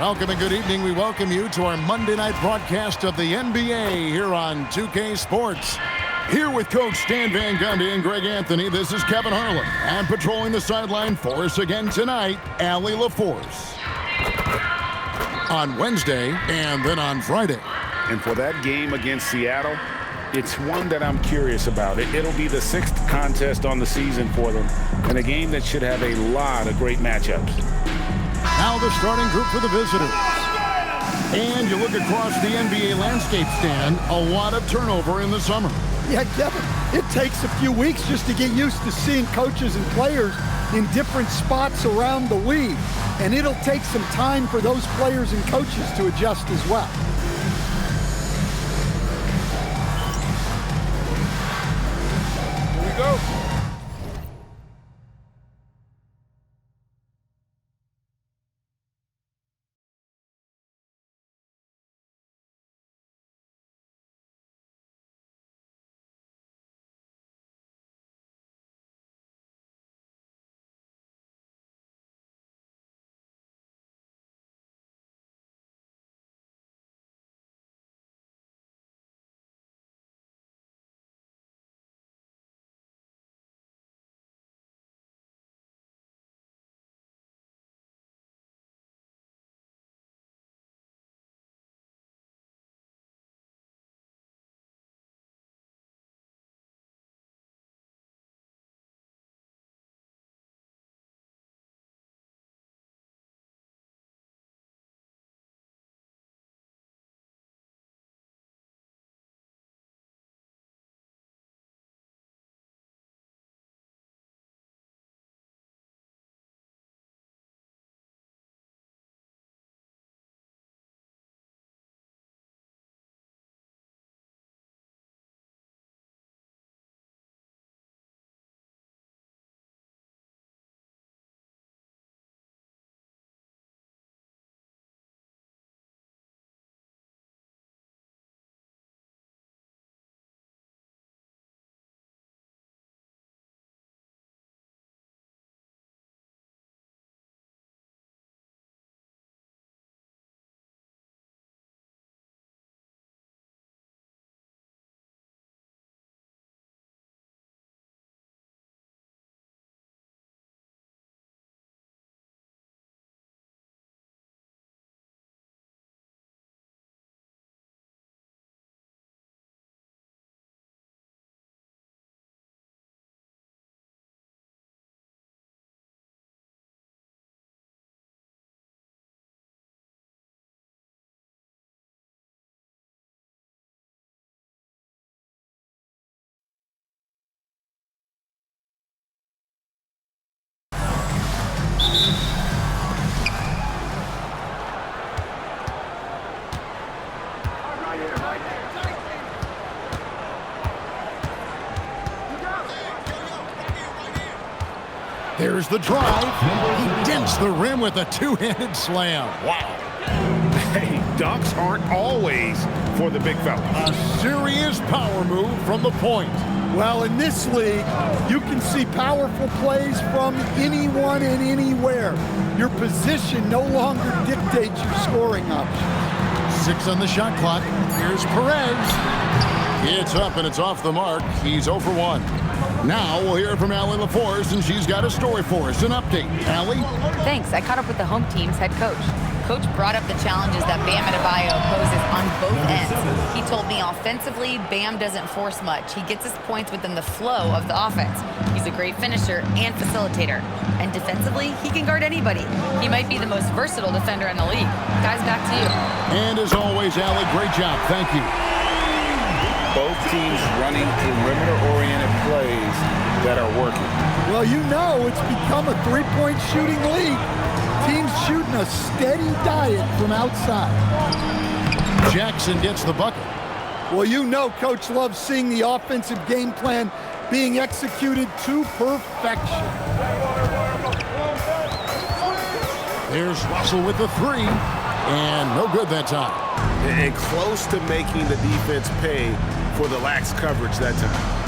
Welcome and good evening. We welcome you to our Monday night broadcast of the NBA here on 2K Sports. Here with Coach Stan Van Gundy and Greg Anthony, this is Kevin Harlan. And patrolling the sideline for us again tonight, Allie LaForce. On Wednesday and then on Friday. And for that game against Seattle, it's one that I'm curious about. It'll be the 6th contest on the season for them, and a game that should have a lot of great matchups. Now the starting group for the visitors. And you look across the NBA landscape, Stan, a lot of turnover in the summer. Yeah, Kevin, it takes a few weeks just to get used to seeing coaches and players in different spots around the league. And it'll take some time for those players and coaches to adjust as well. Here we go. There's the drive. He dents the rim with a two-handed slam. Wow. Hey, dunks aren't always for the big fella. A serious power move from the point. Well, in this league, you can see powerful plays from anyone and anywhere. Your position no longer dictates your scoring options. 6 on the shot clock. Here's Perez. It's up and it's off the mark. He's 0 for 1. Now we'll hear from Allie LaForce, and she's got a story for us. An update. Allie? Thanks. I caught up with the home team's head coach. Coach brought up the challenges that Bam Adebayo poses on both ends. He told me offensively, Bam doesn't force much. He gets his points within the flow of the offense. He's a great finisher and facilitator. And defensively, he can guard anybody. He might be the most versatile defender in the league. Guys, back to you. And as always, Allie, great job. Thank you. Both teams running perimeter-oriented plays that are working. Well, you know it's become a three-point shooting league. Teams shooting a steady diet from outside. Jackson gets the bucket. Well, you know Coach loves seeing the offensive game plan being executed to perfection. There's Russell with the 3, and no good that time. And close to making the defense pay for the lax coverage that time.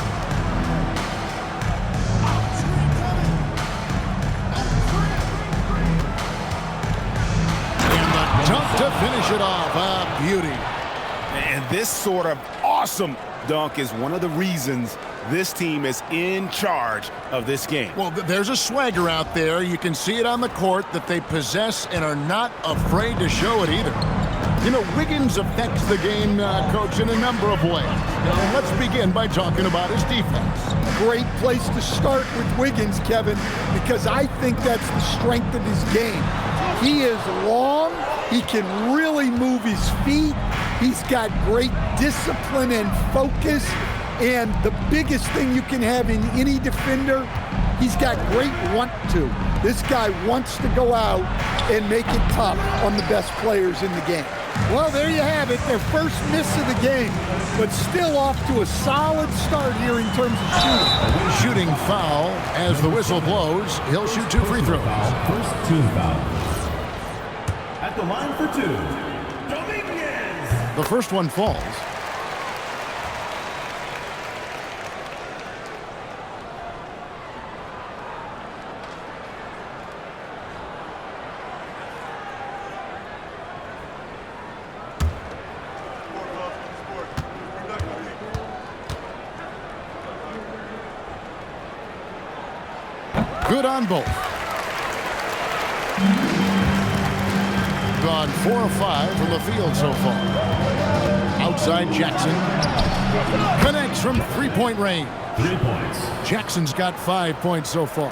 to finish it off. A beauty. And this sort of awesome dunk is one of the reasons this team is in charge of this game. Well, there's a swagger out there. You can see it on the court that they possess and are not afraid to show it either. You know, Wiggins affects the game, Coach, in a number of ways. Let's begin by talking about his defense. Great place to start with Wiggins, Kevin, because I think that's the strength of his game. He is long. He can really move his feet. He's got great discipline and focus. And the biggest thing you can have in any defender, he's got great want to. This guy wants to go out and make it tough on the best players in the game. Well, there you have it, their first miss of the game, but still off to a solid start here in terms of shooting. Shooting foul as the whistle blows. He'll shoot 2 free throws. First team foul. At the line for 2, Dominguez. The first one falls. Good on both. Gone 4 of 5 from the field so far. Outside Jackson. Connects from 3-point range. 3 points. Jackson's got 5 points so far.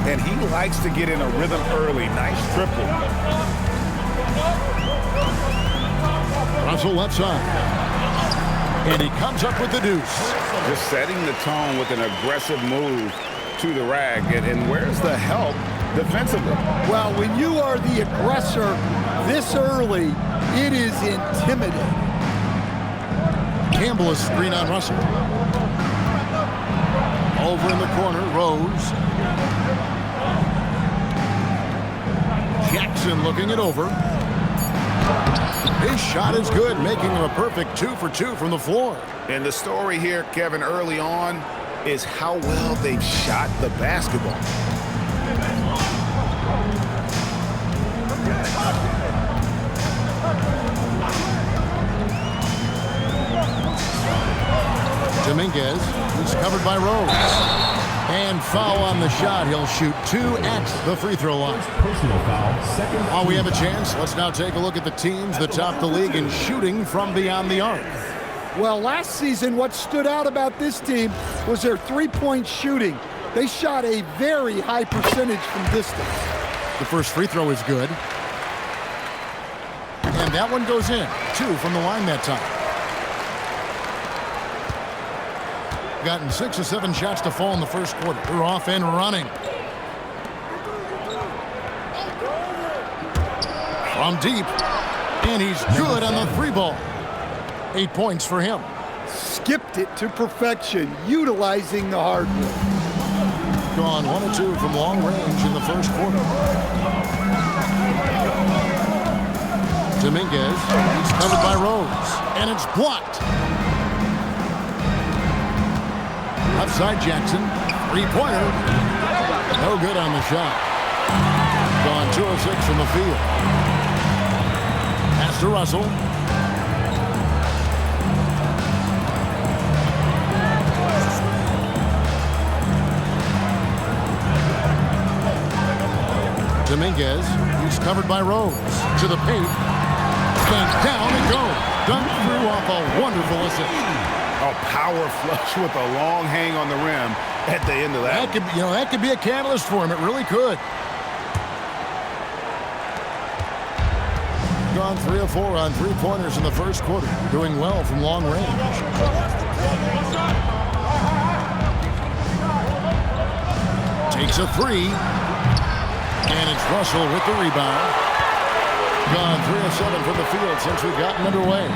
And he likes to get in a rhythm early. Nice triple. Russell left side. And he comes up with the deuce. Just setting the tone with an aggressive move to the rag. And where's the help defensively? Well, when you are the aggressor this early, it is intimidating. Campbell is screen on Russell. Over in the corner, Rose. Jackson looking it over. His shot is good, making him a perfect 2 for 2 from the floor. And the story here, Kevin, early on is how well they've shot the basketball. Dominguez, who's covered by Rose. And foul on the shot. He'll shoot 2 at the free throw line. Personal foul. Second. While we have a chance, let's now take a look at the teams that top the league in shooting from beyond the arc. Well, last season, what stood out about this team was their three-point shooting. They shot a very high percentage from distance. The first free throw is good. And that one goes in. 2 from the line that time. Gotten 6 or 7 shots to fall in the first quarter. They're off and running. From deep. And he's good on the 3 ball. 8 points for him. Skipped it to perfection, utilizing the hardwood. Gone 1 of 2 from long range in the first quarter. Dominguez, he's covered by Rose, and it's blocked. Outside Jackson, 3-pointer. No good on the shot. Gone 2 of 6 from the field. Pass to Russell. Dominguez, he's covered by Rose. To the paint. Stands down and goes. Dunked through off a wonderful assist. A power flush with a long hang on the rim at the end of that. That could be a catalyst for him. It really could. Gone 3 of 4 on 3-pointers in the first quarter. Doing well from long range. Takes a 3. And it's Russell with the rebound. Gone 3 of 7 from the field since we've gotten underway.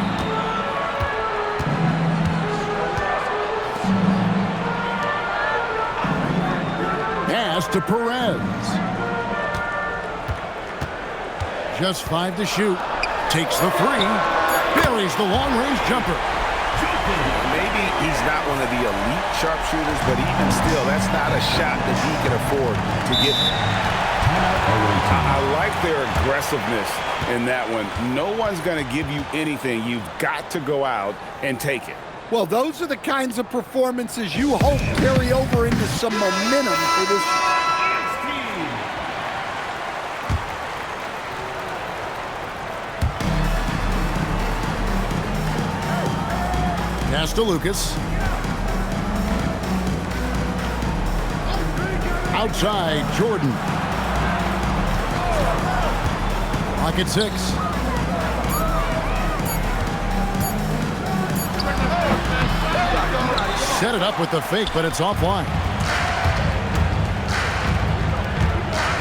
Pass to Perez. Just 5 to shoot. Takes the 3. Buries the long-range jumper. Maybe he's not one of the elite sharpshooters, but even still, that's not a shot that he can afford to get. I I like their aggressiveness in that one. No one's going to give you anything. You've got to go out and take it. Well, those are the kinds of performances you hope carry over into some momentum for this. Pass to Lucas. Outside, Jordan. Lock at 6. Set it up with the fake, but it's offline.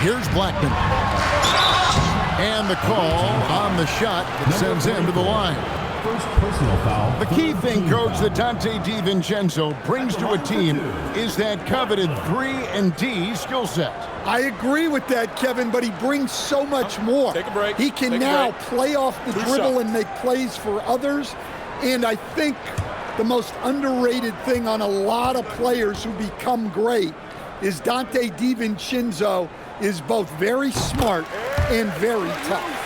Here's Blackman. And the call on the shot that sends him to the line. First personal foul. The key thing, Coach, that Donte DiVincenzo brings to a team is that coveted 3-and-D skill set. I agree with that, Kevin, but he brings so much more. Take a break. He can now play off the dribble and make plays for others. And I think the most underrated thing on a lot of players who become great is Donte DiVincenzo is both very smart and very tough.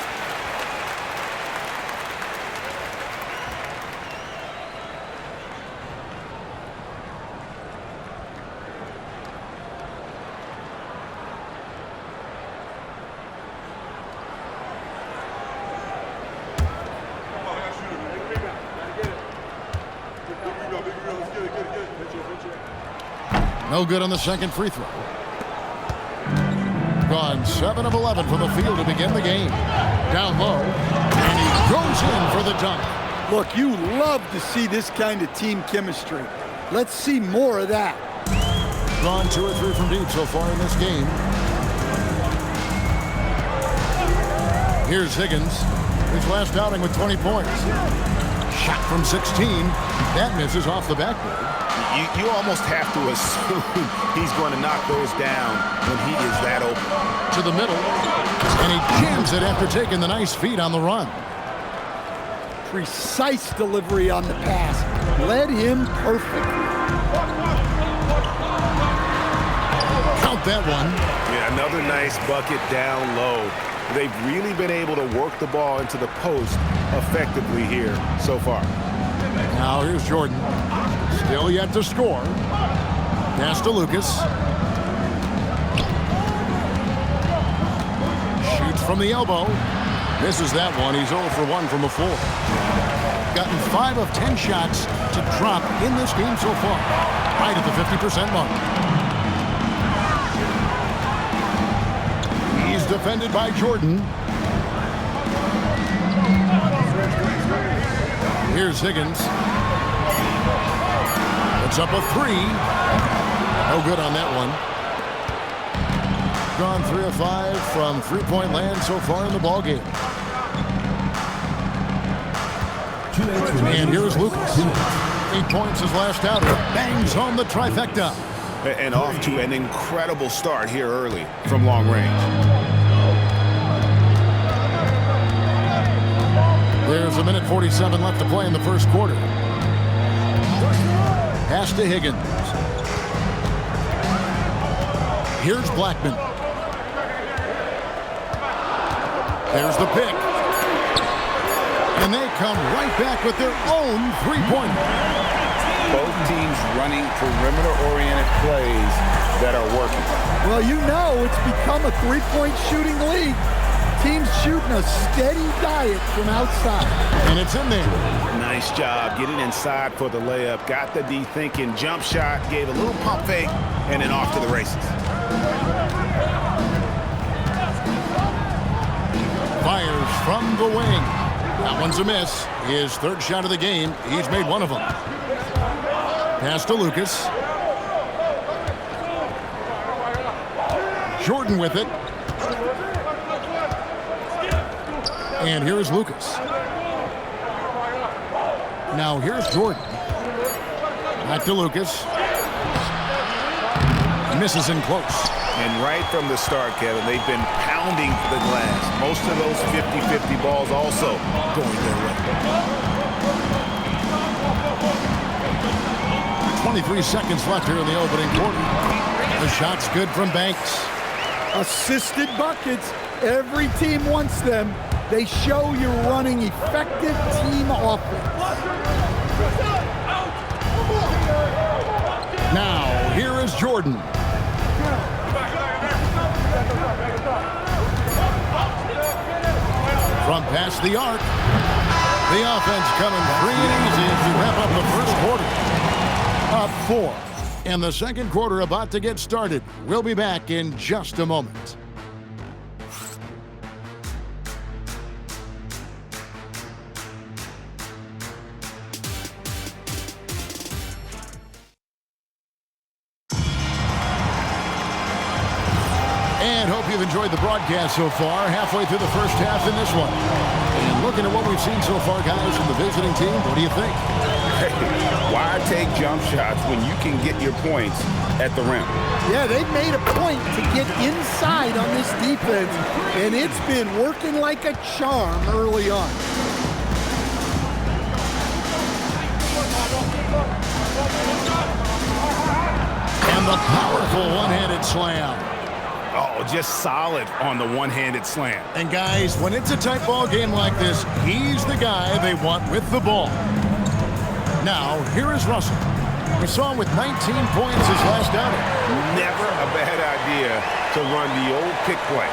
No good on the second free throw. Gone 7 of 11 from the field to begin the game. Down low, and he goes in for the dunk. Look, you love to see this kind of team chemistry. Let's see more of that. Gone 2 or 3 from deep so far in this game. Here's Higgins, his last outing with 20 points. Shot from 16. That misses off the backboard. You almost have to assume he's going to knock those down when he is that open. To the middle, and he jams it after taking the nice feed on the run. Precise delivery on the pass. Led him perfectly. Count that one. Yeah, another nice bucket down low. They've really been able to work the ball into the post effectively here so far. Now here's Jordan. Still yet to score. Pass to Lucas. Shoots from the elbow. Misses that one. He's 0 for 1 from the floor. Gotten 5 of 10 shots to drop in this game so far. Right at the 50% mark. He's defended by Jordan. Here's Higgins. It's up a 3. No good on that one. Gone 3 of 5 from three-point land so far in the ballgame. And here's Lucas. 8 points his last outing. Bangs home the trifecta. And off to an incredible start here early from long range. There's a minute 47 left to play in the first quarter. Pass to Higgins. Here's Blackman. There's the pick. And they come right back with their own three-pointer. Both teams running perimeter-oriented plays that are working. Well, you know it's become a three-point shooting league. Teams shooting a steady diet from outside. And it's in there. Nice job getting inside for the layup. Got the D thinking, jump shot, gave a little pump fake, and then off to the races. Fires from the wing. That one's a miss. His third shot of the game. He's made one of them. Pass to Lucas. Jordan with it. And here's Lucas. Now here's Jordan. Back to Lucas. Misses in close. And right from the start, Kevin, they've been pounding the glass. Most of those 50-50 balls also going their way. 23 seconds left here in the opening quarter. The shot's good from Banks. Assisted buckets. Every team wants them. They show you're running effective team offense. Now, here is Jordan. From past the arc. The offense coming free and easy as we wrap up the first quarter. Up 4. And the second quarter about to get started. We'll be back in just a moment. And hope you've enjoyed the broadcast so far. Halfway through the first half in this one. And looking at what we've seen so far, guys, from the visiting team, what do you think? Hey, why take jump shots when you can get your points at the rim? Yeah, they've made a point to get inside on this defense, and it's been working like a charm early on. And the powerful one-handed slam. Oh, just solid on the one-handed slam. And guys, when it's a tight ball game like this, he's the guy they want with the ball. Now, here is Russell. We saw him with 19 points his last outing. Never a bad idea to run the old pick play.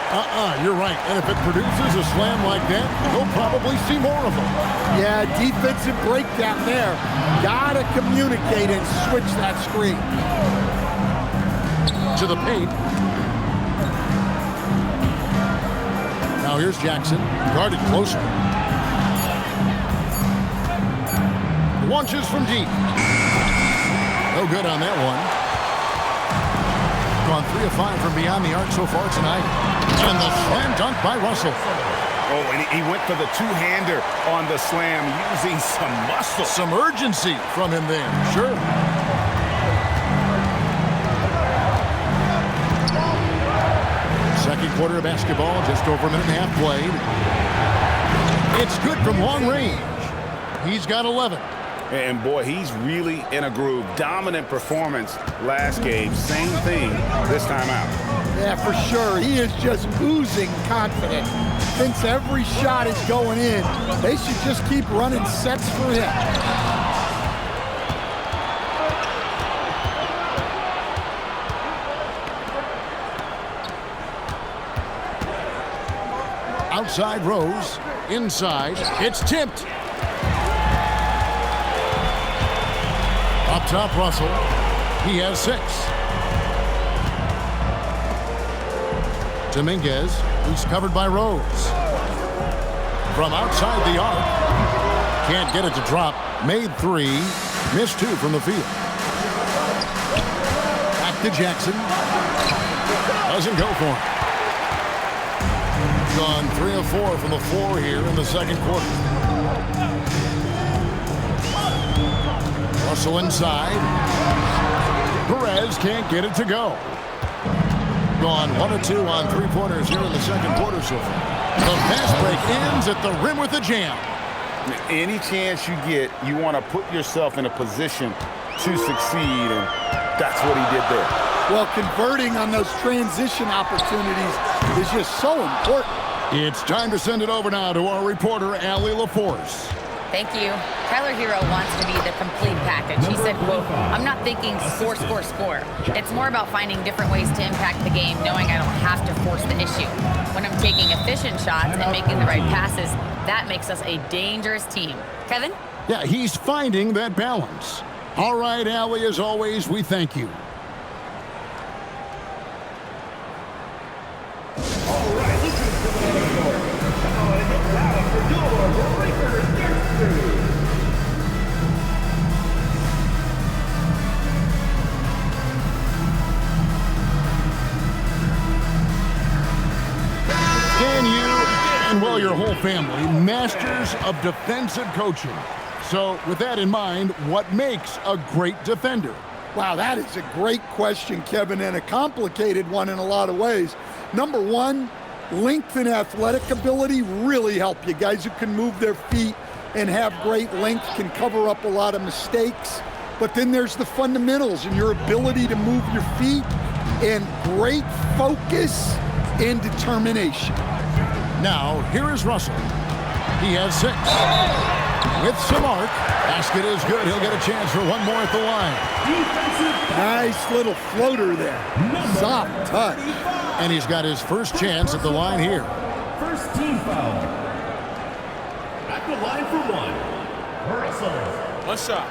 You're right. And if it produces a slam like that, we'll probably see more of them. Yeah, defensive breakdown there. Gotta communicate and switch that screen. To the paint. Now here's Jackson, guarded closer. Launches from deep. No good on that one. Gone 3 of 5 from beyond the arc so far tonight. And the slam dunk by Russell. Oh, and he went for the two-hander on the slam, using some muscle. Some urgency from him there, sure. Second quarter of basketball, just over a minute and a half played. It's good from long range. He's got 11. And boy, he's really in a groove. Dominant performance last game. Same thing this time out. Yeah, for sure. He is just oozing confidence. Thinks every shot is going in. They should just keep running sets for him. Outside Rose, inside, it's tipped. Up top, Russell, he has 6. Dominguez, who's covered by Rose. From outside the arc, can't get it to drop, made 3, missed 2 from the field. Back to Jackson, doesn't go for him. Gone 3 of 4 from the floor here in the second quarter. Russell inside. Perez can't get it to go. Gone 1 of 2 on 3-pointers here in the second quarter so far. The fast break ends at the rim with a jam. Any chance you get, you want to put yourself in a position to succeed, and that's what he did there. Well, converting on those transition opportunities is just so important. It's time to send it over now to our reporter, Allie LaForce. Thank you. Tyler Hero wants to be the complete package. He said, quote, "I'm not thinking score, score, score. It's more about finding different ways to impact the game, knowing I don't have to force the issue. When I'm taking efficient shots and making the right passes, that makes us a dangerous team." Kevin? Yeah, he's finding that balance. All right, Allie, as always, we thank you. Can you, and well, your whole family, masters of defensive coaching. So with that in mind, what makes a great defender? Wow, that is a great question, Kevin, and a complicated one in a lot of ways. Number one, length and athletic ability really help you. Guys who can move their feet and have great length can cover up a lot of mistakes. But then there's the fundamentals and your ability to move your feet and great focus and determination. Now, here is Russell. He has 6. With some arc. Basket is good. He'll get a chance for one more at the line. Nice little floater there. Soft touch. And he's got his first chance at the line here. First team foul. At the line for 1. Russell. One shot.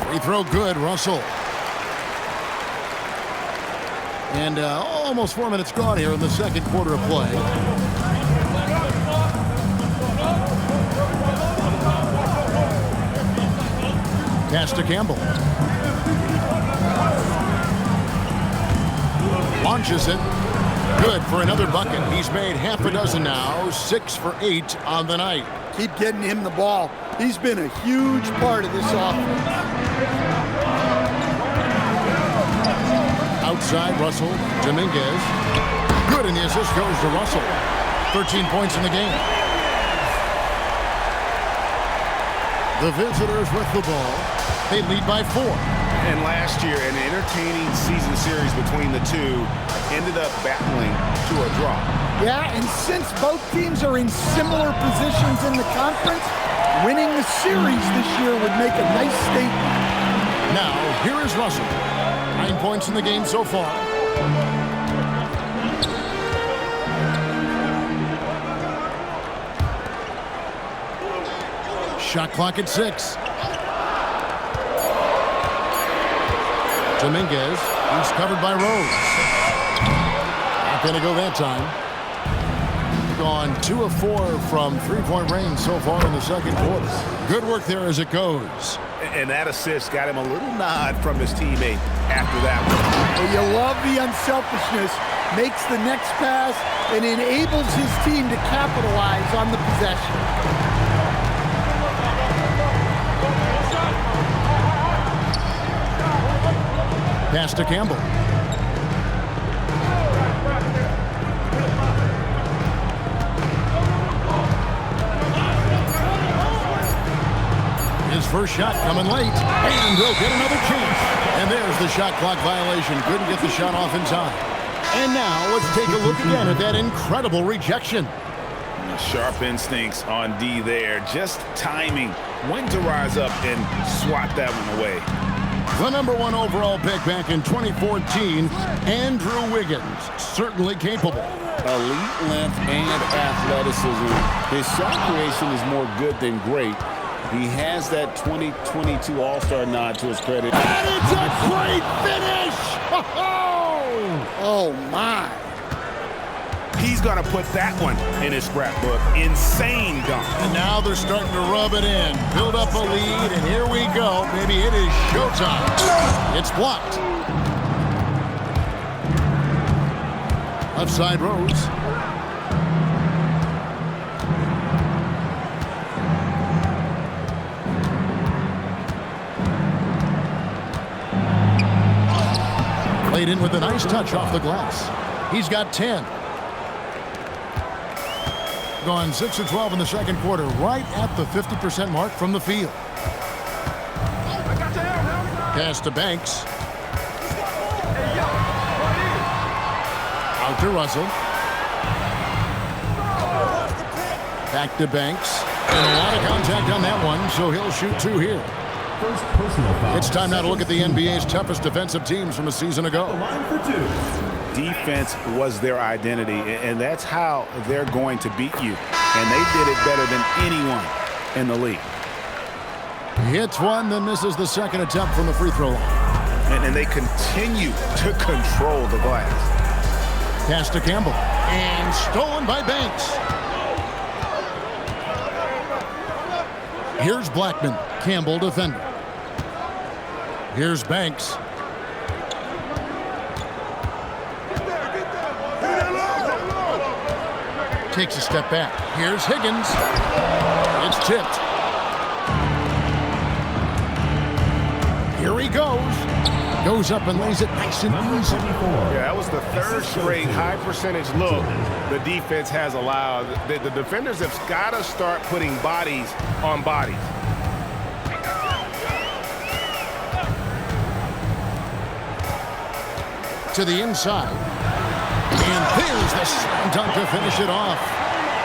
Free throw good, Russell. And almost 4 minutes gone here in the second quarter of play. Pass to Campbell. Launches it. Good for another bucket. He's made half a dozen now. 6 for 8 on the night. Keep getting him the ball. He's been a huge part of this offense. Outside, Russell. Dominguez. Good, and the assist goes to Russell. 13 points in the game. The visitors with the ball. They lead by 4. And last year, an entertaining season series between the two ended up battling to a draw. Yeah, and since both teams are in similar positions in the conference, winning the series this year would make a nice statement. Now, here is Russell. 9 points in the game so far. Shot clock at 6. Dominguez. He's covered by Rose. Not going to go that time. Gone 2 of 4 from three-point range so far in the second quarter. Good work there as it goes. And that assist got him a little nod from his teammate after that one. Well, you love the unselfishness. Makes the next pass and enables his team to capitalize on the possession. Pass to Campbell. His first shot coming late, and he'll get another chance. And there's the shot clock violation. Couldn't get the shot off in time. And now let's take a look again at that incredible rejection. Sharp instincts on D there. Just timing when to rise up and swat that one away. The number 1 overall pick back in 2014, Andrew Wiggins, certainly capable. Elite length and athleticism. His shot creation is more good than great. He has that 2022 All-Star nod to his credit. And it's a great finish! Oh, my. He's going to put that one in his scrapbook. Insane dunk. And now they're starting to rub it in. Build up a lead, and here we go. Maybe it is showtime. It's blocked. Left side, Rose. Played in with a nice touch off the glass. He's got 10. Gone 6 of 12 in the second quarter, right at the 50% mark from the field. Pass to Banks. Out to Russell. Back to Banks. And a lot of contact on that one, so he'll shoot 2 here. First personal foul. It's time now to look at the NBA's toughest defensive teams from a season ago. Line for 2. Defense was their identity, and that's how they're going to beat you. And they did it better than anyone in the league. Hits one, then misses the second attempt from the free throw line. And they continue to control the glass. Pass to Campbell. And stolen by Banks. Here's Blackman. Campbell defender. Here's Banks. Takes a step back. Here's Higgins. It's tipped. Here he goes. Goes up and lays it nice and easy. Yeah, that was the third straight high percentage look the defense has allowed. The defenders have got to start putting bodies on bodies. To the inside. And there's the slam dunk to finish it off.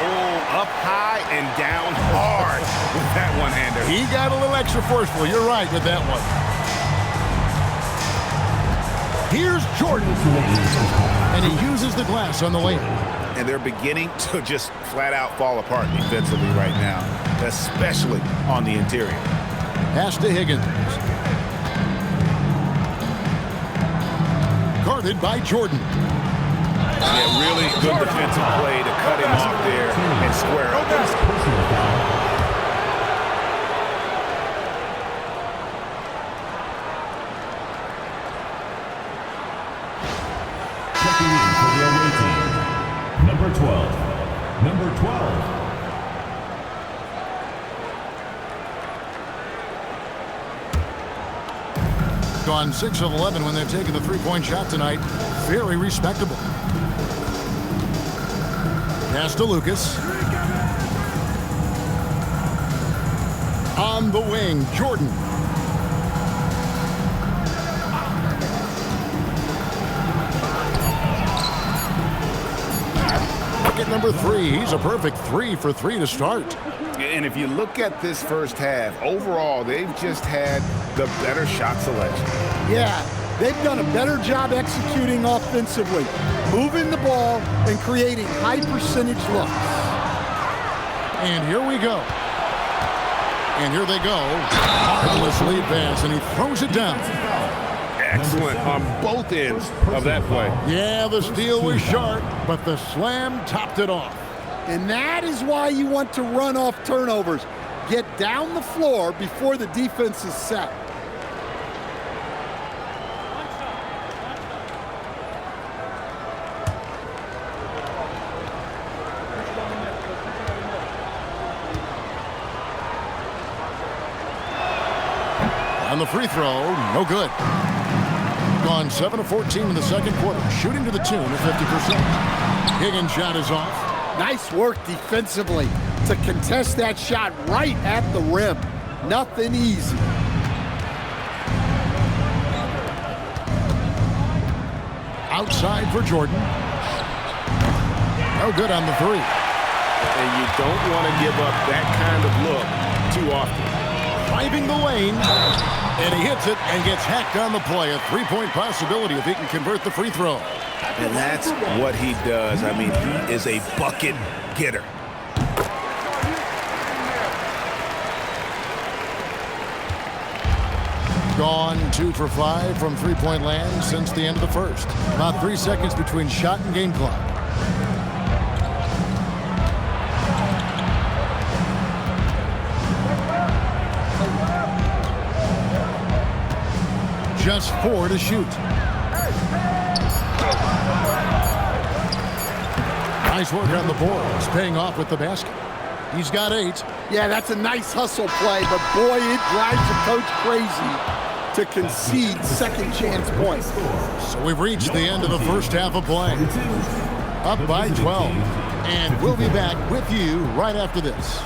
Oh, up high and down hard with that one-hander. He got a little extra forceful. You're right with that one. Here's Jordan. And he uses the glass on the layup. And they're beginning to just flat out fall apart defensively right now, especially on the interior. Pass to Higgins. Guarded by Jordan. Yeah, really good defensive play to cut him off there and square up. Checking in for the away team. Number 12. Number 12. Gone 6 of 11 when they've taken the three-point shot tonight. Very respectable. Pass to Lucas. On the wing, Jordan. Bucket number 3. He's a perfect 3 for 3 to start. And if you look at this first half, overall, they've just had the better shot selection. Yeah, they've done a better job executing offensively, moving the ball and creating high percentage looks. And here we go. And here they go. Marvelous lead pass, and he throws it down. Excellent on both ends of that play. Yeah, the steal was sharp, but the slam topped it off. And that is why you want to run off turnovers. Get down the floor before the defense is set. On the free throw, no good. Gone 7 of 14 in the second quarter, shooting to the tune of 50%. Higgins' shot is off. Nice work defensively to contest that shot right at the rim. Nothing easy. Outside for Jordan. No good on the 3. And you don't want to give up that kind of look too often. Driving the lane, and he hits it and gets hacked on the play. A three-point possibility if he can convert the free throw. And that's what he does. I mean, he is a bucket getter. Gone 2 for 5 from three-point land since the end of the first. About 3 seconds between shot and game clock. Just 4 to shoot. Nice work on the boards, paying off with the basket. He's got 8. Yeah, that's a nice hustle play, but boy, it drives the coach crazy to concede second chance points. So we've reached the end of the first half of play. Up by 12. And we'll be back with you right after this.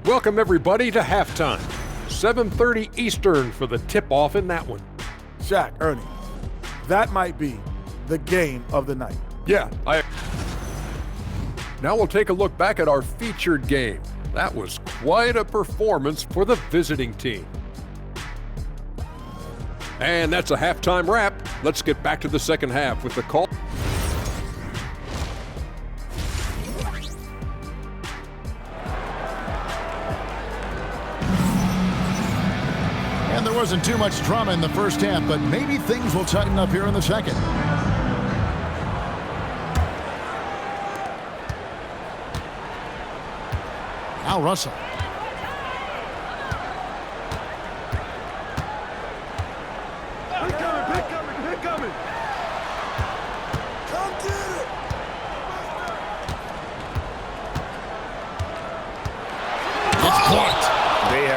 Welcome, everybody, to halftime. 7:30 Eastern for the tip-off in that one. Shaq, Ernie, that might be the game of the night. Yeah, Now we'll take a look back at our featured game. That was quite a performance for the visiting team. And that's a halftime wrap. Let's get back to the second half with the call. And there wasn't too much drama in the first half, but maybe things will tighten up here in the second. Al Russell.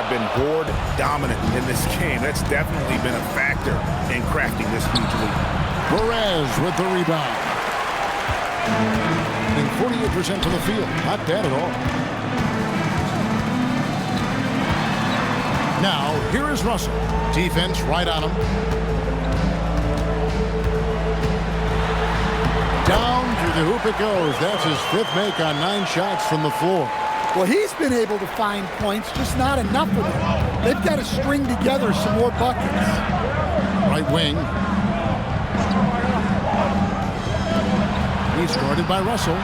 been board dominant in this game. That's definitely been a factor in crafting this huge lead. Perez with the rebound. And 48% to the field. Not bad at all. Now, here is Russell. Defense right on him. Down through the hoop it goes. That's his 5th make on 9 shots from the floor. Well, he's been able to find points, just not enough of them. They've got to string together some more buckets. Right wing. He's guarded by Russell.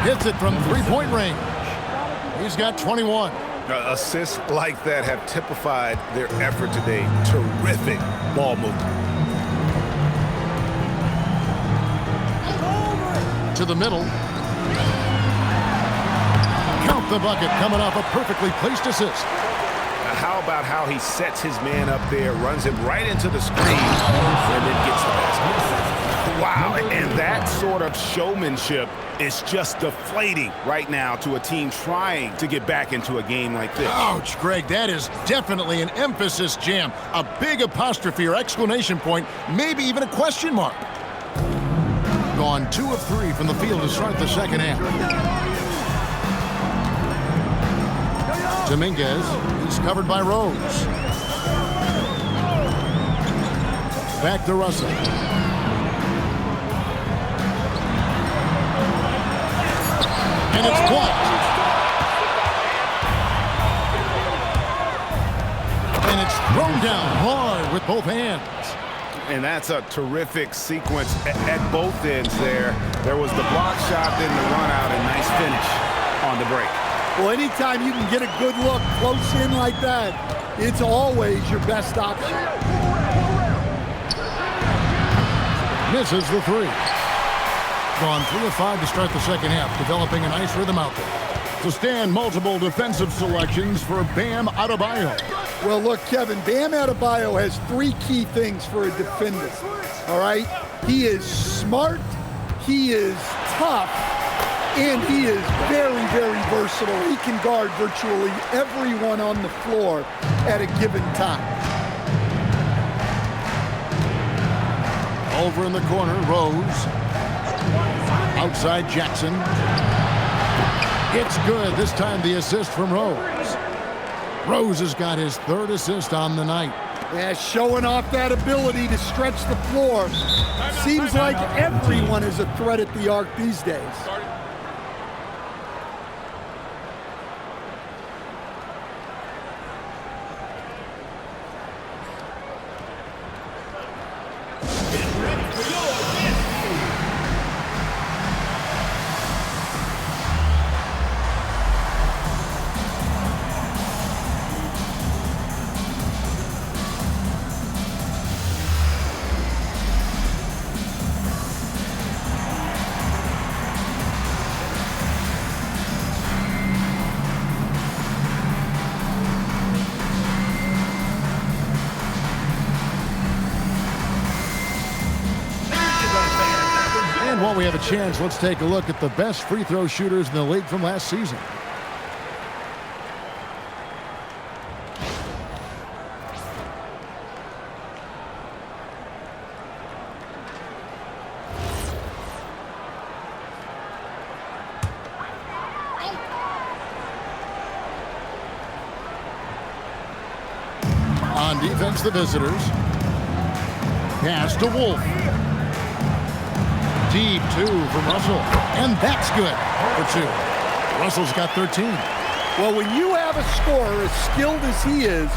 Hits it from 3-point range. He's got 21. Assists like that have typified their effort today. Terrific ball movement. To the middle. Count the bucket coming off a perfectly placed assist. How about how he sets his man up there, runs him right into the screen, and then gets the basket. Wow, and that sort of showmanship is just deflating right now to a team trying to get back into a game like this. Ouch, Greg, that is definitely an emphasis jam. A big apostrophe or exclamation point, maybe even a question mark. Gone 2 of 3 from the field to start the second half. Dominguez, he's covered by Rose. Back to Russell. And it's blocked. And it's thrown down hard with both hands. And that's a terrific sequence at both ends there. There was the block shot, then the run out, and nice finish on the break. Well, anytime you can get a good look close in like that, it's always your best option. Misses the 3. Gone 3 of 5 to start the second half, developing a nice rhythm out there. To stand multiple defensive selections for Bam Adebayo. Well, look, Kevin, Bam Adebayo has 3 key things for a defender, all right? He is smart, he is tough, and he is very, very versatile. He can guard virtually everyone on the floor at a given time. Over in the corner, Rose. Outside Jackson. It's good. This time the assist from Rose. Rose has got his 3rd assist on the night. Yeah, showing off that ability to stretch the floor. Seems like everyone is a threat at the arc these days. And while we have a chance, let's take a look at the best free throw shooters in the league from last season. On defense, the visitors. Pass to Wolf. Deep 2 from Russell. And that's good for 2. Russell's got 13. Well, when you have a scorer as skilled as he is,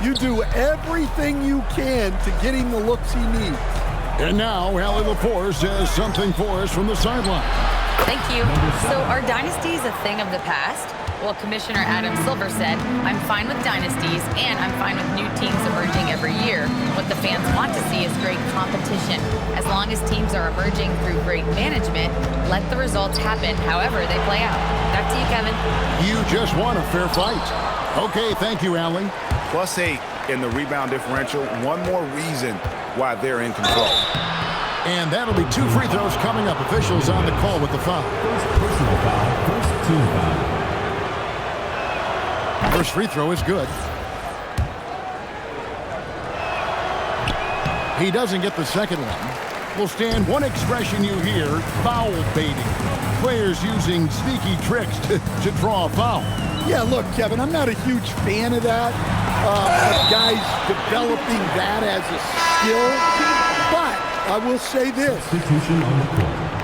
you do everything you can to get him the looks he needs. And now, Allie LaForce says something for us from the sideline. Thank you. So are dynasties a thing of the past? Well, Commissioner Adam Silver said, I'm fine with dynasties and I'm fine with new teams emerging every year. What the fans want to see is great competition. As long as teams are emerging through great management, let the results happen however they play out. Back to you, Kevin. You just won a fair fight. Okay, thank you, Allie. +8 in the rebound differential. One more reason why they're in control. And that'll be 2 free throws coming up. Officials on the call with the foul. First personal foul, first team foul. First free throw is good. He doesn't get the second one. Well, Stan, one expression you hear, foul baiting. Players using sneaky tricks to draw a foul. Yeah, look, Kevin, I'm not a huge fan of that, of guys developing that as a skill. But I will say this.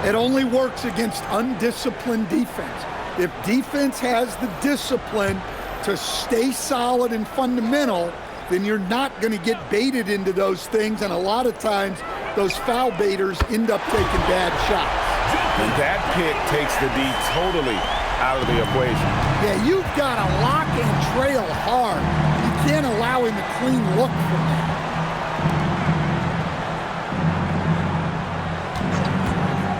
It only works against undisciplined defense. If defense has the discipline to stay solid and fundamental, then you're not going to get baited into those things, and a lot of times those foul baiters end up taking bad shots. And that pick takes the D totally out of the equation. Yeah, you've got to lock and trail hard. You can't allow him a clean look from that.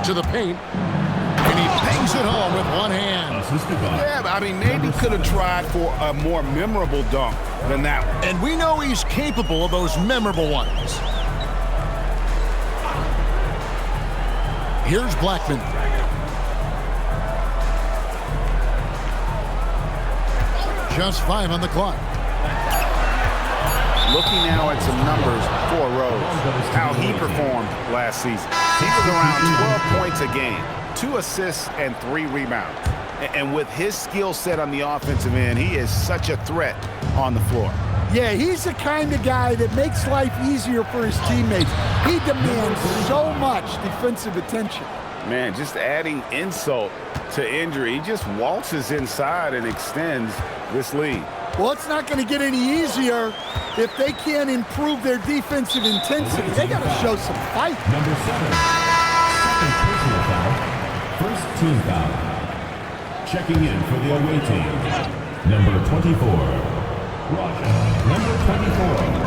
To the paint, and he bangs it home with one hand. Yeah, but I mean, maybe could have tried for a more memorable dunk than that one. And we know he's capable of those memorable ones. Here's Blackman. Just 5 on the clock. Looking now at some numbers for Rose, how he performed last season. He was around 12 points a game, 2 assists and 3 rebounds. And with his skill set on the offensive end, he is such a threat on the floor. Yeah, he's the kind of guy that makes life easier for his teammates. He demands so much defensive attention. Man, just adding insult to injury. He just waltzes inside and extends this lead. Well, it's not going to get any easier if they can't improve their defensive intensity. They got to show some fight. Number 7, second personal foul, first team foul. Checking in for the away team, number 24, Roger, number 24.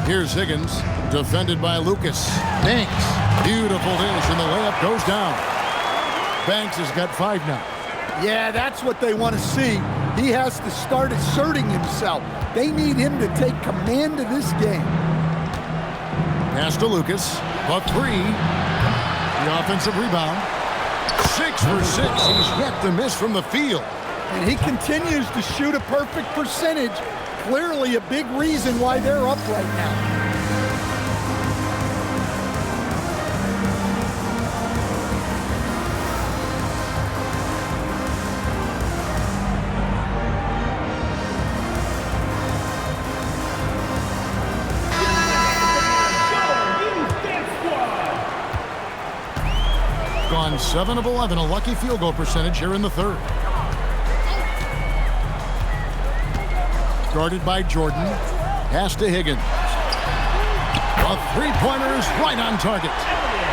Here's Higgins, defended by Lucas. Banks, beautiful dish, and the layup goes down. Banks has got 5 now. Yeah, that's what they want to see. He has to start asserting himself. They need him to take command of this game. Pass to Lucas, a 3. The offensive rebound. 6 for 6. He's yet to miss from the field. And he continues to shoot a perfect percentage. Clearly a big reason why they're up right now. Gone 7 of 11, a lucky field goal percentage here in the third. Guarded by Jordan. Pass to Higgins. A 3-pointer is right on target.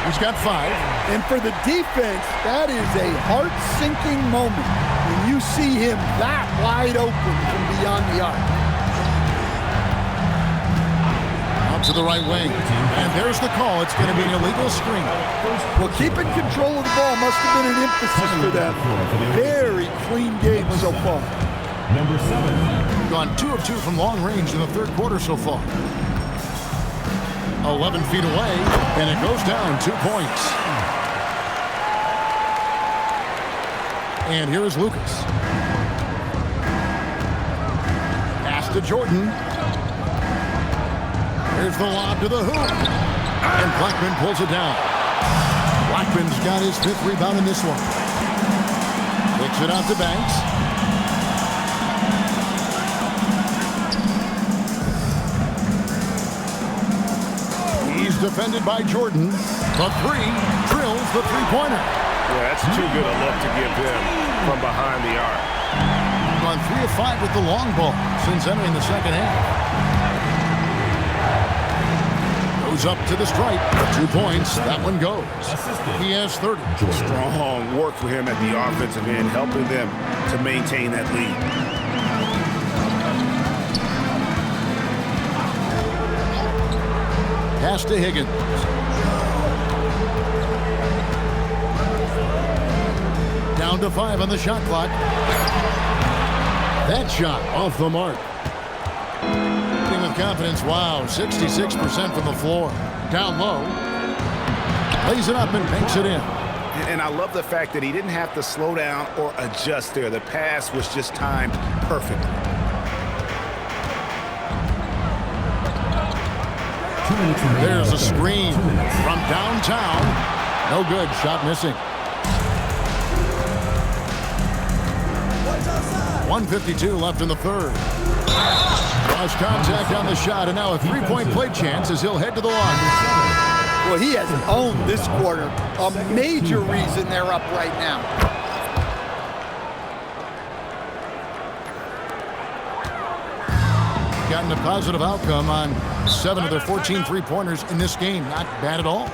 He's got 5. And for the defense, that is a heart-sinking moment when you see him that wide open from beyond the arc. Out to the right wing. And there's the call. It's going to be an illegal screen. Well, keeping control of the ball must have been an emphasis for them. Very clean game so far. Number 7. Gone 2 of 2 from long range in the third quarter so far. 11 feet away, and it goes down 2 points. And here is Lucas. Pass to Jordan. Here's the lob to the hoop. And Blackman pulls it down. Blackman's got his 5th rebound in this one. Kicks it out to Banks. He's defended by Jordan. The 3 drills the 3-pointer. Yeah, that's too good a look to give him from behind the arc. Gone 3 of 5 with the long ball since entering the second half. Goes up to the stripe. 2 points. That one goes. He has 30. Strong work for him at the offensive end, helping them to maintain that lead. Pass to Higgins. Down to 5 on the shot clock. That shot off the mark. With confidence, wow, 66% from the floor. Down low. Lays it up and banks it in. And I love the fact that he didn't have to slow down or adjust there. The pass was just timed perfectly. There's a screen from downtown. No good. Shot missing. 1:52 left in the third. Lost contact on the shot, and now a three-point play chance as he'll head to the line. Well, he has owned this quarter. A major reason they're up right now. Gotten a positive outcome on 7 of their 14 three-pointers in this game. Not bad at all.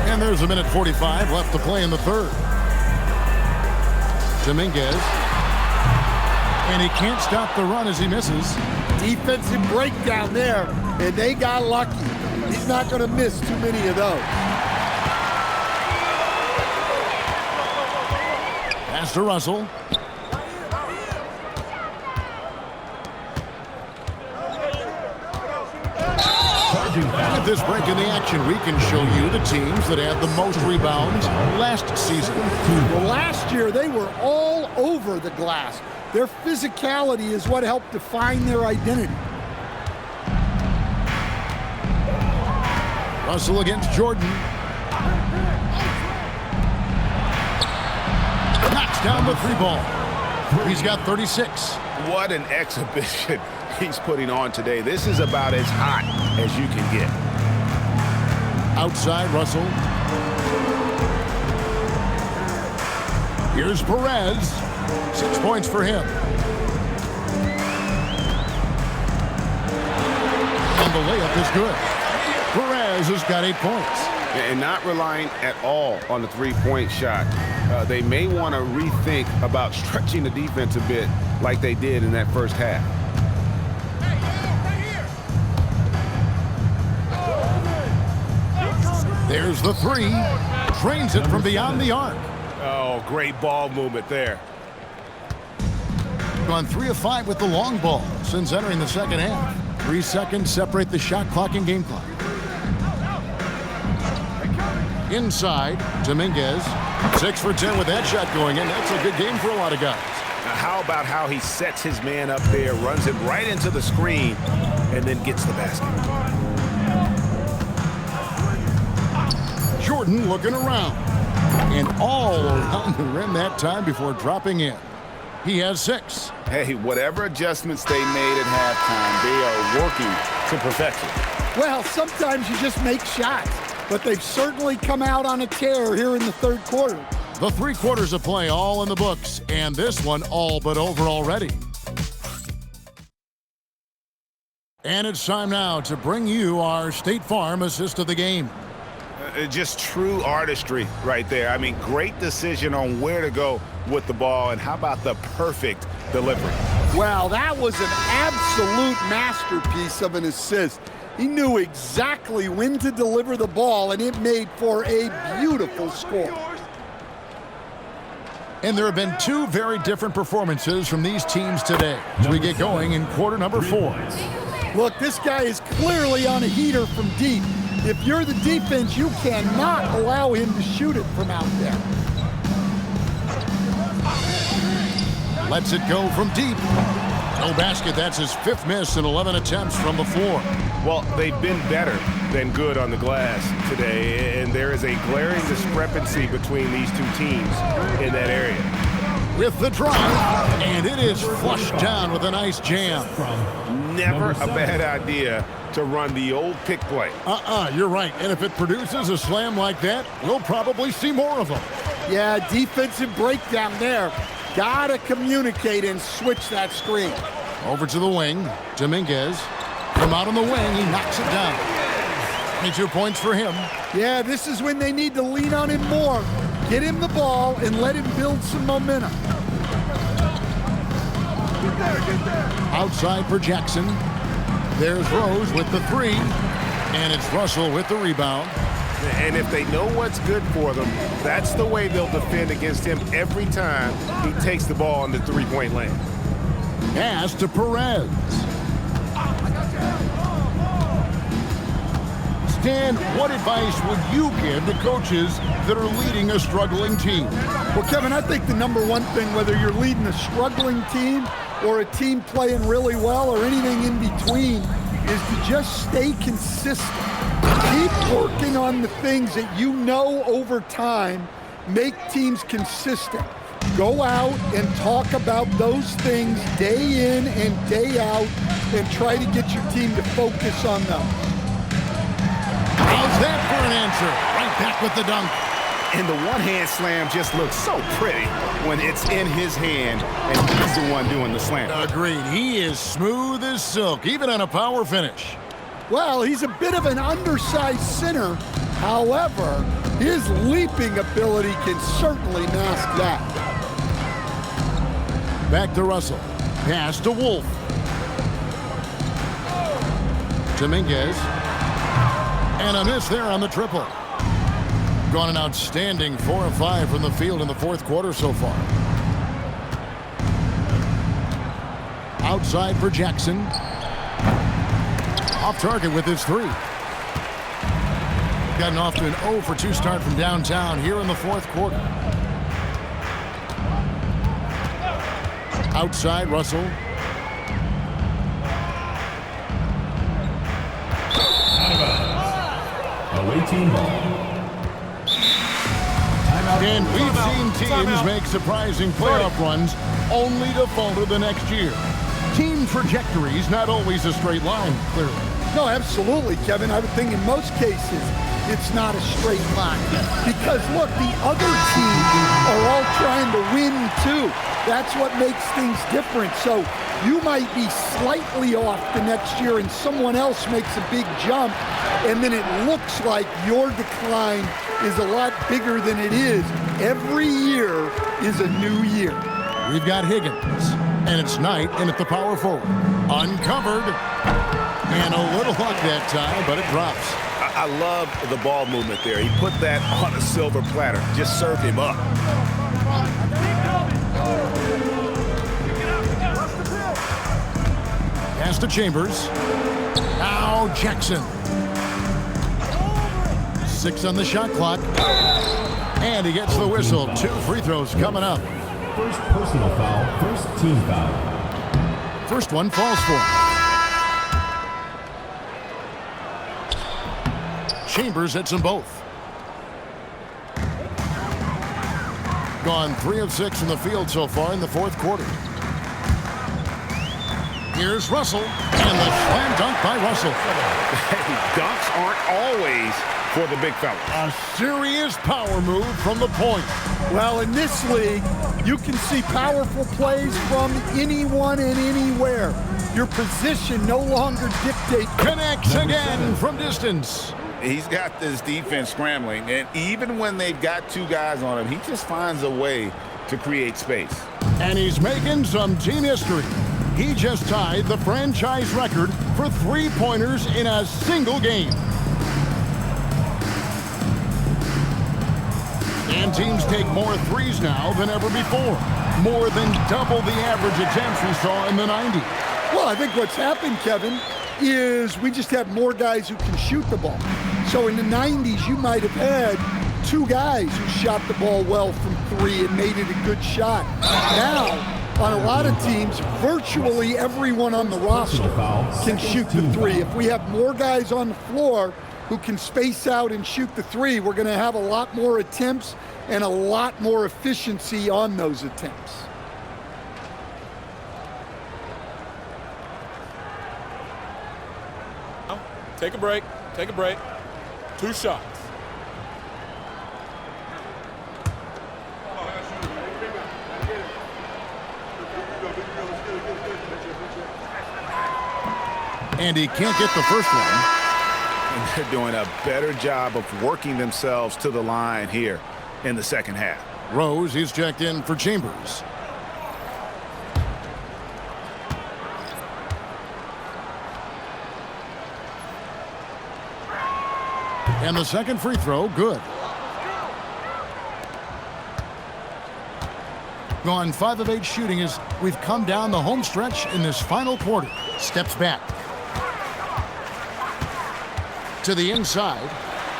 And there's a minute 45 left to play in the third. Dominguez. And he can't stop the run as he misses. Defensive breakdown there, and they got lucky. He's not going to miss too many of those. Pass to Russell. With this break in the action, we can show you the teams that had the most rebounds last season. Well, last year they were all over the glass. Their physicality is what helped define their identity. Russell against Jordan. Knocks down the three ball. He's got 36. What an exhibition he's putting on today. This is about as hot as you can get. Outside Russell. Here's Perez. 6 points for him. And the layup is good. Perez has got 8 points. And not relying at all on the three-point shot. They may want to rethink about stretching the defense a bit like they did in that first half. There's the three. Drains it from beyond the arc. Oh, great ball movement there. Gone 3 of 5 with the long ball since entering the second half. 3 seconds separate the shot clock and game clock. Inside, Dominguez. 6 for 10 with that shot going in. That's a good game for a lot of guys. Now, how about how he sets his man up there, runs it right into the screen, and then gets the basket. Jordan looking around. And all around the rim that time before dropping in. He has 6. Hey, whatever adjustments they made at halftime, they are working to perfection. Well, sometimes you just make shots, but they've certainly come out on a tear here in the third quarter. The 3 quarters of play all in the books, and this one all but over already. And it's time now to bring you our State Farm assist of the game. Just true artistry right there. I mean, great decision on where to go with the ball, and how about the perfect delivery? Well, that was an absolute masterpiece of an assist. He knew exactly when to deliver the ball, and it made for a beautiful score. And there have been 2 very different performances from these teams today as we get going in quarter number 4. Look, this guy is clearly on a heater from deep. If you're the defense, you cannot allow him to shoot it from out there. Lets it go from deep. No basket. That's his 5th miss in 11 attempts from the floor. Well, they've been better than good on the glass today, and there is a glaring discrepancy between these two teams in that area. With the drive, and it is flushed down with a nice jam. Never a bad idea to run the old pick play. You're right. And if it produces a slam like that, we'll probably see more of them. Yeah, defensive breakdown there. Gotta communicate and switch that screen. Over to the wing. Dominguez. From out on the wing, he knocks it down. 22 points for him. Yeah, this is when they need to lean on him more. Get him the ball and let him build some momentum. Outside for Jackson. There's Rose with the 3. And it's Russell with the rebound. And if they know what's good for them, that's the way they'll defend against him every time he takes the ball in the three-point lane. Pass to Perez. Dan, what advice would you give to coaches that are leading a struggling team? Well, Kevin, I think the number one thing, whether you're leading a struggling team or a team playing really well or anything in between, is to just stay consistent. Keep working on the things that you know over time make teams consistent. Go out and talk about those things day in and day out and try to get your team to focus on them. How's that for an answer? Right back with the dunk. And the one-hand slam just looks so pretty when it's in his hand and he's the one doing the slam. Agreed. He is smooth as silk, even on a power finish. Well, he's a bit of an undersized center. However, his leaping ability can certainly mask that. Back to Russell. Pass to Wolf. Dominguez. And a miss there on the triple. Gone an outstanding 4 of 5 from the field in the fourth quarter so far. Outside for Jackson. Off target with his 3. Gotten off to an 0 for 2 start from downtown here in the fourth quarter. Outside, Russell. Away team ball. And we've seen teams make surprising playoff runs only to falter the next year. Team trajectories not always a straight line, clearly. No, absolutely, Kevin. I would think in most cases it's not a straight line. Because, look, the other teams are all trying to win, too. That's what makes things different. So you might be slightly off the next year and someone else makes a big jump, and then it looks like your decline is a lot bigger than it is. Every year is a new year. We've got Higgins, and it's Knight in at the power forward. Uncovered, and a little luck that time, but it drops. I love the ball movement there. He put that on a silver platter, just served him up. Pass to Chambers. Now Jackson. 6 on the shot clock. And he gets the whistle. 2 free throws coming up. First personal foul, first team foul. First one falls for him. Chambers hits them both. Gone 3 of 6 from the field so far in the fourth quarter. Here's Russell, and the slam dunk by Russell. Hey, dunks aren't always for the big fella. A serious power move from the point. Well, in this league, you can see powerful plays from anyone and anywhere. Your position no longer dictates. Connects again from distance. He's got this defense scrambling, and even when they've got 2 guys on him, he just finds a way to create space. And he's making some team history. He just tied the franchise record for 3-pointers in a single game. And teams take more threes now than ever before. More than double the average attempts we saw in the 90s. Well, I think what's happened, Kevin, is we just have more guys who can shoot the ball. So in the 90s, you might have had 2 guys who shot the ball well from 3 and made it a good shot. Now, on a lot of teams, virtually everyone on the roster can shoot the 3. If we have more guys on the floor who can space out and shoot the 3, we're going to have a lot more attempts and a lot more efficiency on those attempts. Take a break. Take a break. 2 shots. And he can't get the first one. And they're doing a better job of working themselves to the line here in the second half. Rose, he's checked in for Chambers. And the second free throw, good. Gone 5 of 8 shooting as we've come down the home stretch in this final quarter. Steps back. To the inside.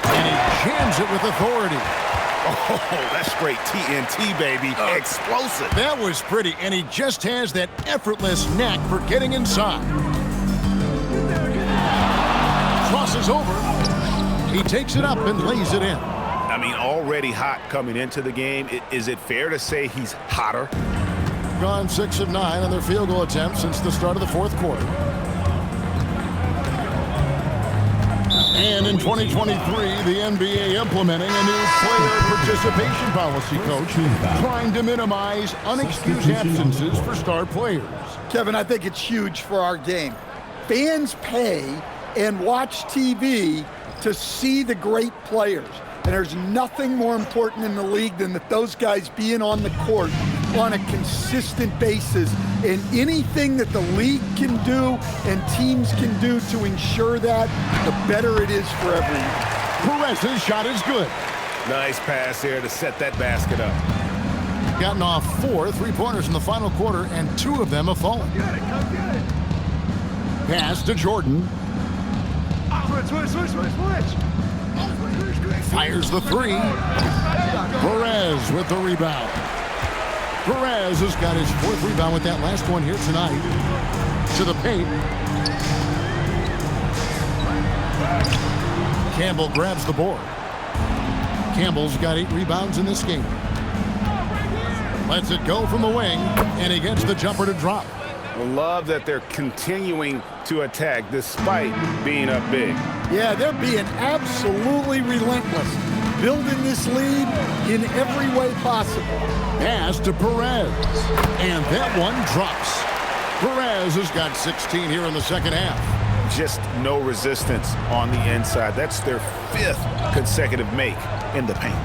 And he jams it with authority. Oh, that's straight TNT, baby. Explosive. That was pretty, and he just has that effortless knack for getting inside. Crosses over. He takes it up and lays it in. I mean, already hot coming into the game. Is it fair to say he's hotter? Gone 6 of 9 on their field goal attempts since the start of the fourth quarter. And in 2023, the NBA implementing a new player participation policy, Coach, trying to minimize unexcused absences for star players. Kevin, I think it's huge for our game. Fans pay and watch TV to see the great players. And there's nothing more important in the league than that those guys being on the court on a consistent basis. And anything that the league can do and teams can do to ensure that, the better it is for everyone. Perez's shot is good. Nice pass here to set that basket up. Gotten off 4 3-pointers in the final quarter, and 2 of them have fallen. Pass to Jordan. Switch. Fires the 3. Perez with the rebound. Perez has got his 4th rebound with that last one here tonight. To the paint. Campbell grabs the board. Campbell's got 8 rebounds in this game. Lets it go from the wing, and he gets the jumper to drop. I love that they're continuing to attack despite being up big. Yeah, they're being absolutely relentless, building this lead in every way possible. Pass to Perez, and that one drops. Perez has got 16 here in the second half. Just no resistance on the inside. That's their 5th consecutive make in the paint.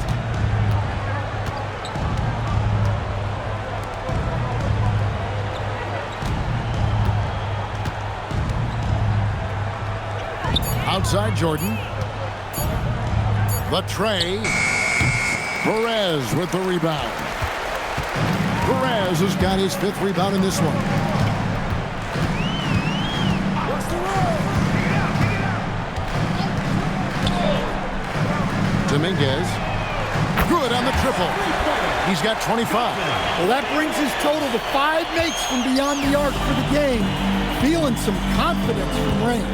Outside Jordan. The tray. Perez with the rebound. Perez has got his 5th rebound in this one. Dominguez. Good on the triple. He's got 25. Well, that brings his total to 5 makes from beyond the arc for the game. Feeling some confidence from range.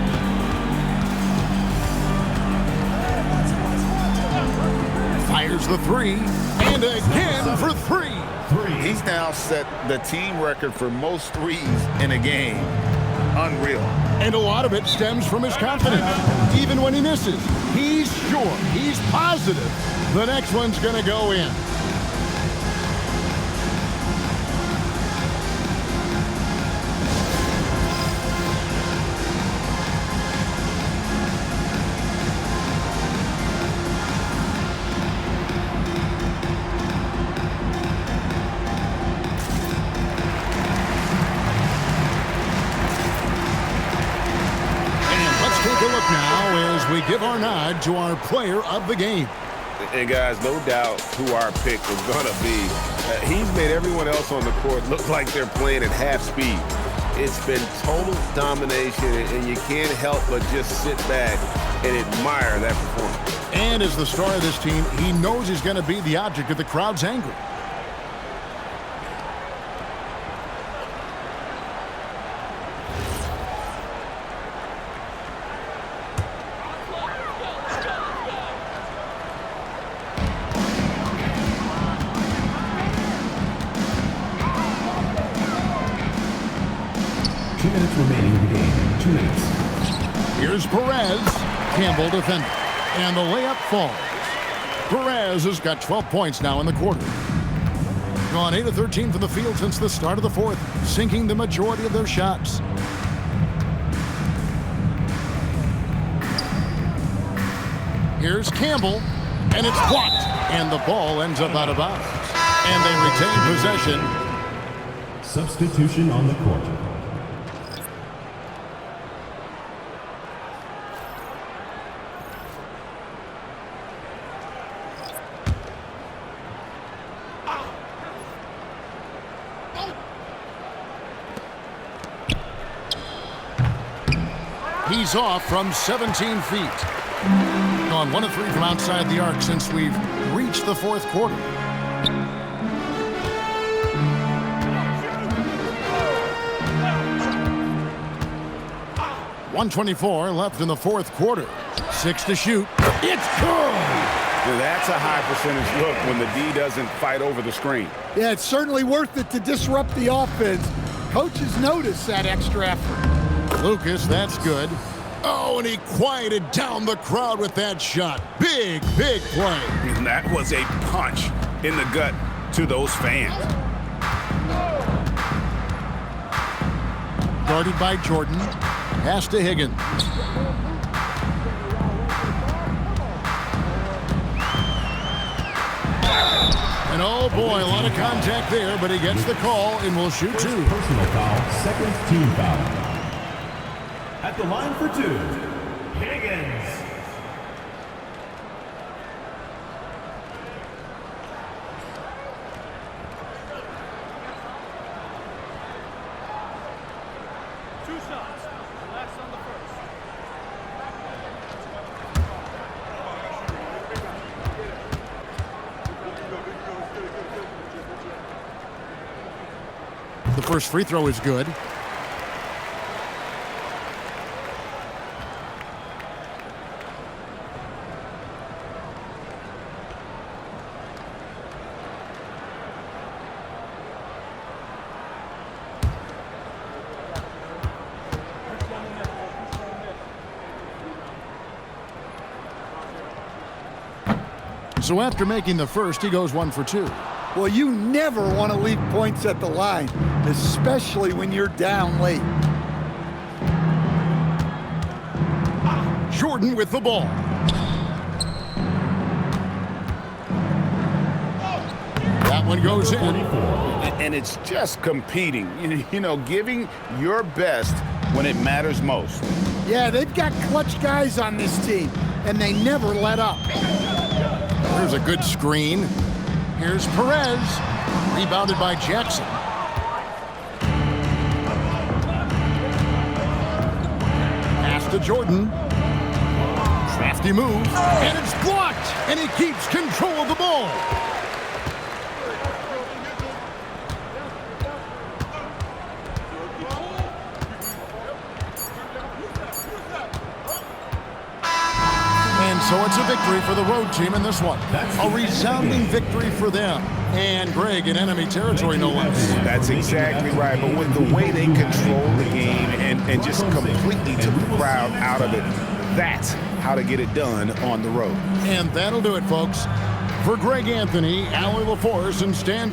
Fires the 3, and again for 3. He's now set the team record for most threes in a game. Unreal. And a lot of it stems from his confidence. Even when he misses, he's sure, he's positive the next one's going to go in. We give our nod to our player of the game. And guys, no doubt who our pick was going to be. He's made everyone else on the court look like they're playing at half speed. It's been total domination, and you can't help but just sit back and admire that performance. And as the star of this team, he knows he's going to be the object of the crowd's anger. Remaining in the game, 2 minutes. Here's Perez. Campbell defending. And the layup falls. Perez has got 12 points now in the quarter. Gone 8 of 13 from the field since the start of the fourth, sinking the majority of their shots. Here's Campbell, and it's blocked. And the ball ends up out of bounds. And they retain possession. Substitution on the court. He's off from 17 feet. On 1 of 3 from outside the arc since we've reached the fourth quarter. .124 left in the fourth quarter. 6 to shoot. It's good! Now that's a high percentage look when the D doesn't fight over the screen. Yeah, it's certainly worth it to disrupt the offense. Coaches notice that extra effort. Lucas, that's good. Oh, and he quieted down the crowd with that shot. Big, big play. And that was a punch in the gut to those fans. Guarded by Jordan. Pass to Higgins. And oh boy, a lot of contact there, but he gets the call and will shoot 2. Personal foul, second team foul. At the line for 2, Higgins. The first free throw is good. So after making the first, he goes 1 for 2. Well, you never want to leave points at the line, especially when you're down late. Jordan with the ball. That one goes in. And it's just competing, you know, giving your best when it matters most. Yeah, they've got clutch guys on this team, and they never let up. There's a good screen. Here's Perez. Rebounded by Jackson. Pass to Jordan. Crafty move. And it's blocked. And he keeps control of the ball. And so it's a victory for the road team in this one. A resounding victory for them. And Greg in enemy territory, no less. That's exactly right. But with the way they control the game and just completely took the crowd out of it, that's how to get it done on the road. And that'll do it, folks. For Greg Anthony, Allie LaForce, and Stan